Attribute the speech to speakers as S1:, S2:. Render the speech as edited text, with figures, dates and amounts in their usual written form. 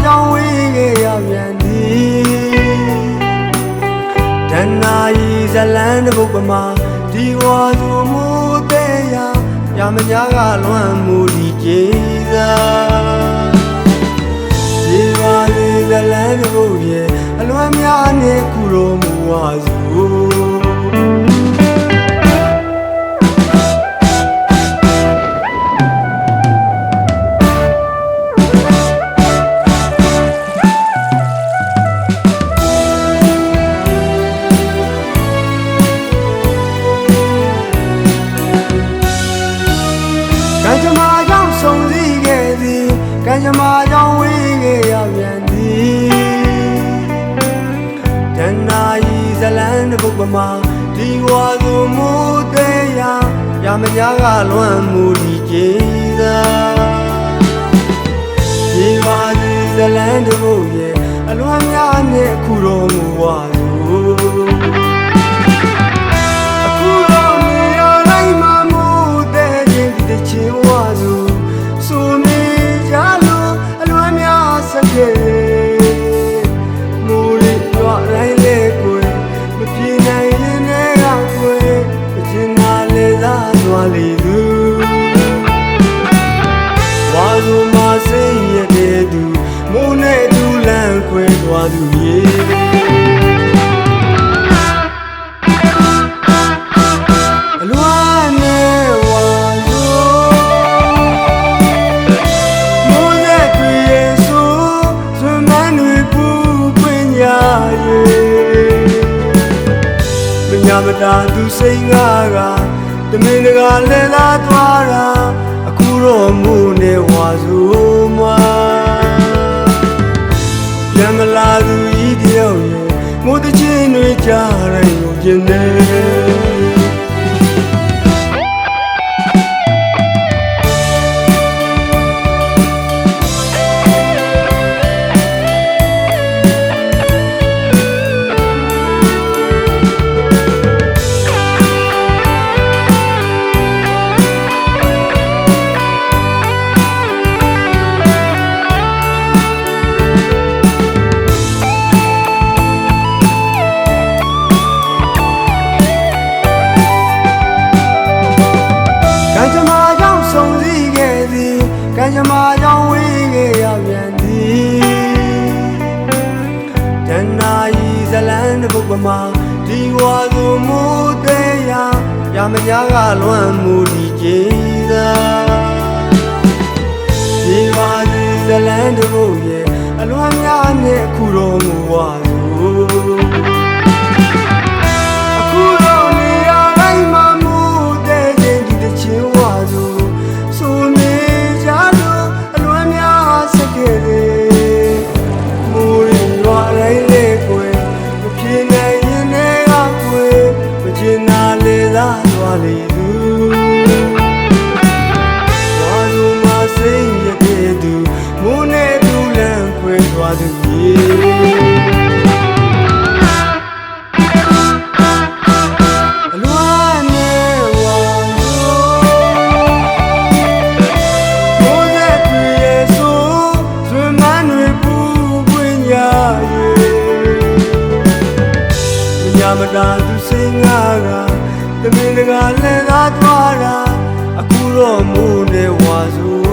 S1: ကြောင့်ဝေးခဲ့ရပြန်သည်တဏှာဤဇလန်းတစ်ပုဒ်ပမာဒီဝါစုမှုတဲ့ရမညာကလွမ်းမှုဒီကျေးဇာဒီဝါစီဇလန်းတစ်ပုဒ်ရဲ့အလွမ်းများနဲ့ကုတော်မူဝါစုကံကြမ္မာကြောင့်ဆုံးစည်းခဲ့သည်ကံကြမ္မာကြောင့်ဝေးခဲ့ရပြန်သည်တဏှာဤဇလန်းတစ်ပုဒ်ပမာဒီဝါစုမှုတဲ့ရမညာကလွမ်းမှုဒီကျေးဇာဒီဝါစီဇလန်းတစ်ပုဒ်ရဲ့အလွမ်းများနဲ့ခုတော်မူဝါစုလေသူဝါစုမစိတ်ရတဲ့သူမိုးနဲ့သူလမ်းခွဲသွားသူရေအလွမ်းနဲ့ဝါစုမိုးနဲ့သူရဲ့ဆိုစွမ်းမတွေပူပွင့်ကြရေမညာမတာသူစိတ်ငါကတမင်တကာလဲလာသွားတာအခုတော့မိုးနဲ့ဝါစုမှာပြန်မလာသူဤတယောက်ရဲ့မိုးတချင်းတွေကြားတိုင်းကိုကျင်နေကံကြမ္မာကြောင့်ဆုံးစည်းခဲ့သည်ကံကြမ္မာကြောင့်ဝေးခဲ့ရပြန်သည်တဏှာဤဇလန်းတစ်ပုဒ်ပမာဒီဝါစုမှုတဲ့ရမညာကလွမ်းမှုဒီကျေးဇာဒီဝါစီဇလန်းတစ်ပုဒ်ရဲ့အလွမ်းများနဲ့ခုတော်မူဝါစုသွားလေသူဝါစုမစိတ်ရတဲ့သူမိုးနဲ့သူလမ်းခွဲသွားသူရေအလွမ်းနဲ့ဝါစုမိုးနဲ့သူရဲ့ဆိုစွမ်းမတွေပူပွင့်ကြရေညာမတာသူစိတ်ငါကတမင်တကာလဲလာသွားတာအခုတော့မိုးနဲ့ဝါစု